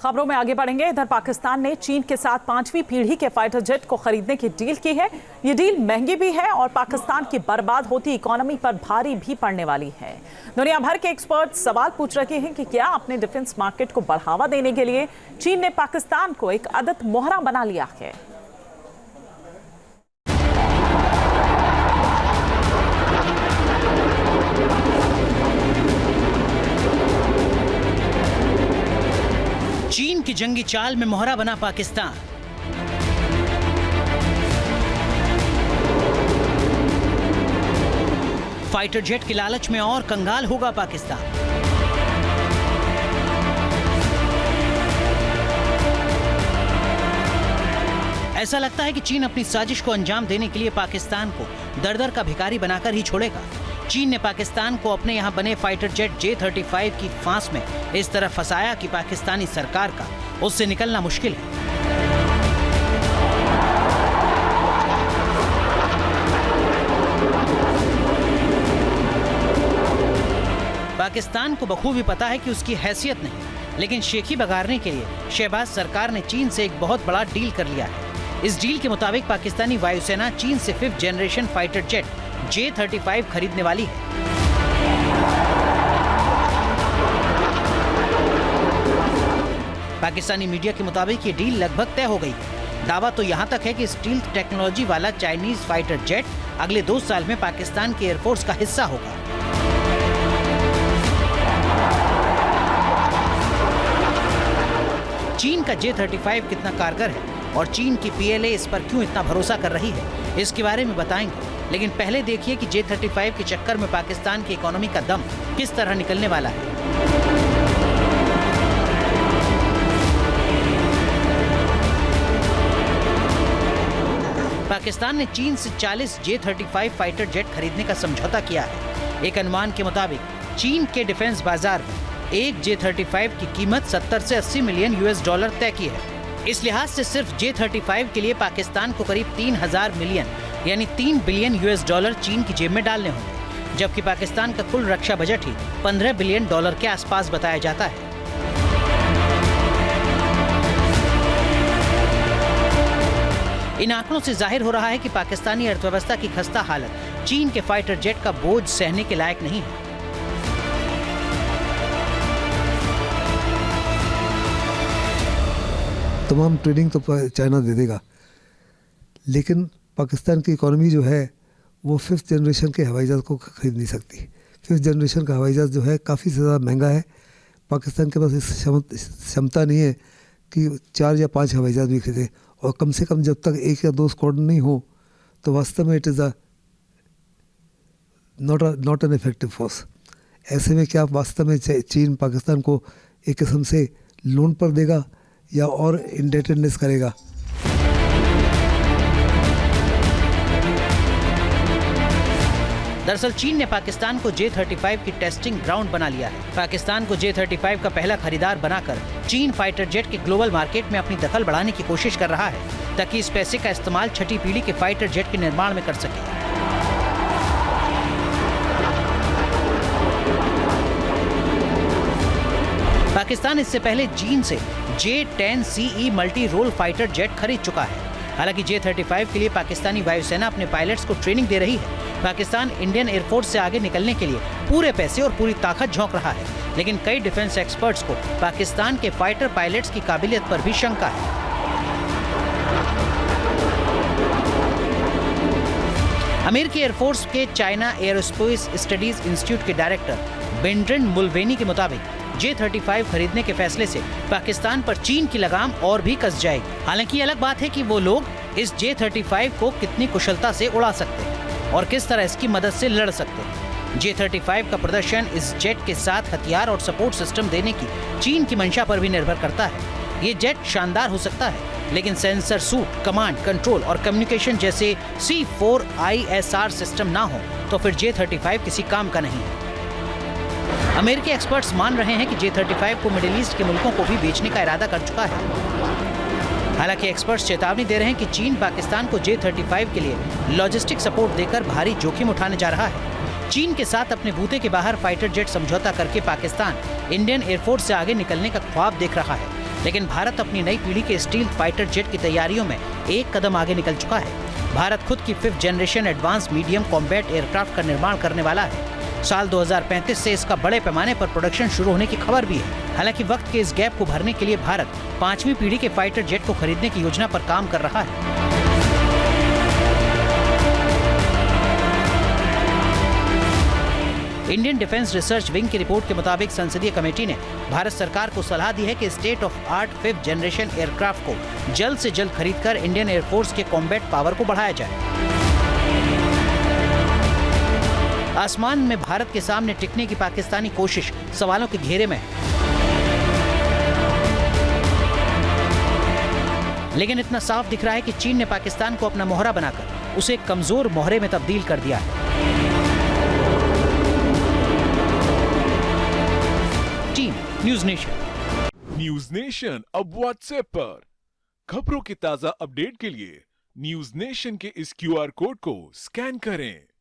खबरों में आगे बढ़ेंगे। इधर पाकिस्तान ने चीन के साथ 5वीं पीढ़ी के फाइटर जेट को खरीदने की डील की है। ये डील महंगी भी है और पाकिस्तान की बर्बाद होती इकोनॉमी पर भारी भी पड़ने वाली है। दुनिया भर के एक्सपर्ट सवाल पूछ रहे हैं कि क्या अपने डिफेंस मार्केट को बढ़ावा देने के लिए चीन ने पाकिस्तान को एक आदत मोहरा बना लिया है। चीन की जंगी चाल में मोहरा बना पाकिस्तान। फाइटर जेट की लालच में और कंगाल होगा पाकिस्तान। ऐसा लगता है कि चीन अपनी साजिश को अंजाम देने के लिए पाकिस्तान को दर-दर का भिखारी बनाकर ही छोड़ेगा। चीन ने पाकिस्तान को अपने यहां बने फाइटर जेट J-35 की फांस में इस तरह फंसाया कि पाकिस्तानी सरकार का उससे निकलना मुश्किल है। पाकिस्तान को बखूबी पता है कि उसकी हैसियत नहीं, लेकिन शेखी बगाड़ने के लिए शहबाज सरकार ने चीन से एक बहुत बड़ा डील कर लिया है। इस डील के मुताबिक पाकिस्तानी वायुसेना चीन से 5th generation fighter jet J-35 खरीदने वाली है। पाकिस्तानी मीडिया के मुताबिक ये डील लगभग तय हो गई है। दावा तो यहां तक है कि स्टील्थ टेक्नोलॉजी वाला चाइनीज फाइटर जेट अगले 2 साल में पाकिस्तान के एयरफोर्स का हिस्सा होगा। चीन का J-35 कितना कारगर है और चीन की PLA इस पर क्यों इतना भरोसा कर रही है, इसके बारे में बताएंगे। लेकिन पहले देखिए कि J-35 के चक्कर में पाकिस्तान की इकोनॉमी का दम किस तरह निकलने वाला है। पाकिस्तान ने चीन से 40 J-35 फाइटर जेट खरीदने का समझौता किया है। एक अनुमान के मुताबिक चीन के डिफेंस बाजार में एक J-35 की कीमत 70 से 80 मिलियन US डॉलर तय की है। इस लिहाज से सिर्फ J-35 के लिए पाकिस्तान को करीब 3000 मिलियन यानी 3 बिलियन US चीन की जेब में डालने होंगे, जबकि पाकिस्तान का कुल रक्षा बजट ही 15 बिलियन डॉलर के आसपास बताया जाता है। इन आंकड़ों से जाहिर हो रहा है कि पाकिस्तानी अर्थव्यवस्था की खस्ता हालत चीन के फाइटर जेट का बोझ सहने के लायक नहीं है। तमाम ट्रेनिंग तो चाइना दे देगा, लेकिन पाकिस्तान की इकोनॉमी जो है वो 5th जनरेशन के हवाई जहाज़ को खरीद नहीं सकती। 5th जनरेशन का हवाई जहाज़ जो है काफ़ी ज़्यादा महंगा है। पाकिस्तान के पास इस क्षमता नहीं है कि 4 या 5 हवाई जहाज़ भी खरीदे, और कम से कम जब तक 1 या 2 स्क्वाड्रन नहीं हो तो वास्तव में it is not an effective force. ऐसे में क्या वास्तव में चीन पाकिस्तान को एक किस्म से लोन पर देगा या और इंडेटेडनेस करेगा? दरअसल चीन ने पाकिस्तान को J-35 की टेस्टिंग ग्राउंड बना लिया है। पाकिस्तान को J-35 का पहला खरीदार बनाकर चीन फाइटर जेट के ग्लोबल मार्केट में अपनी दखल बढ़ाने की कोशिश कर रहा है, ताकि इस पैसे का इस्तेमाल 6ठी पीढ़ी के फाइटर जेट के निर्माण में कर सके। पाकिस्तान इससे पहले चीन से J-10CE multi role fighter jet खरीद चुका है। हालांकि J-35 के लिए पाकिस्तानी वायुसेना अपने पायलट्स को ट्रेनिंग दे रही है। पाकिस्तान इंडियन एयरफोर्स से आगे निकलने के लिए पूरे पैसे और पूरी ताकत झोंक रहा है, लेकिन कई डिफेंस एक्सपर्ट्स को पाकिस्तान के फाइटर पायलट्स की काबिलियत पर भी शंका है। अमेरिकी एयरफोर्स के चाइना एयरोस्पेस स्टडीज इंस्टीट्यूट के डायरेक्टर बेंड्रेन मुल्वेनी के मुताबिक J-35 खरीदने के फैसले से पाकिस्तान पर चीन की लगाम और भी कस जाएगी। हालांकि ये अलग बात है कि वो लोग इस J-35 को कितनी कुशलता से उड़ा सकते हैं और किस तरह इसकी मदद से लड़ सकते हैं। J-35 का प्रदर्शन इस जेट के साथ हथियार और सपोर्ट सिस्टम देने की चीन की मंशा पर भी निर्भर करता है। ये जेट शानदार हो सकता है, लेकिन सेंसर सूट, कमांड, कंट्रोल और कम्युनिकेशन जैसे C4ISR सिस्टम ना हो तो फिर J-35 किसी काम का नहीं है। अमेरिकी एक्सपर्ट्स मान रहे हैं कि J-35 को मिडिल ईस्ट के मुल्कों को भी बेचने का इरादा कर चुका है। हालांकि एक्सपर्ट्स चेतावनी दे रहे हैं कि चीन पाकिस्तान को J-35 के लिए लॉजिस्टिक सपोर्ट देकर भारी जोखिम उठाने जा रहा है। चीन के साथ अपने बूते के बाहर फाइटर जेट समझौता करके पाकिस्तान इंडियन एयरफोर्स से आगे निकलने का ख्वाब देख रहा है, लेकिन भारत अपनी नई पीढ़ी के स्टील फाइटर जेट की तैयारियों में एक कदम आगे निकल चुका है। भारत खुद की 5th generation advance medium combat aircraft का निर्माण करने वाला है। साल 2035 से इसका बड़े पैमाने पर प्रोडक्शन शुरू होने की खबर भी है। हालांकि वक्त के इस गैप को भरने के लिए भारत 5वीं पीढ़ी के फाइटर जेट को खरीदने की योजना पर काम कर रहा है। इंडियन डिफेंस रिसर्च विंग की रिपोर्ट के मुताबिक संसदीय कमेटी ने भारत सरकार को सलाह दी है कि state of art 5th generation aircraft को जल्द से जल्द खरीदकर इंडियन एयरफोर्स के कॉम्बैट पावर को बढ़ाया जाए। आसमान में भारत के सामने टिकने की पाकिस्तानी कोशिश सवालों के घेरे में है। लेकिन इतना साफ दिख रहा है कि चीन ने पाकिस्तान को अपना मोहरा बनाकर उसे एक कमजोर मोहरे में तब्दील कर दिया है। Team news nation. News nation अब व्हाट्सएप पर खबरों की ताजा अपडेट के लिए न्यूज़ नेशन के इस QR कोड को स्कैन करें।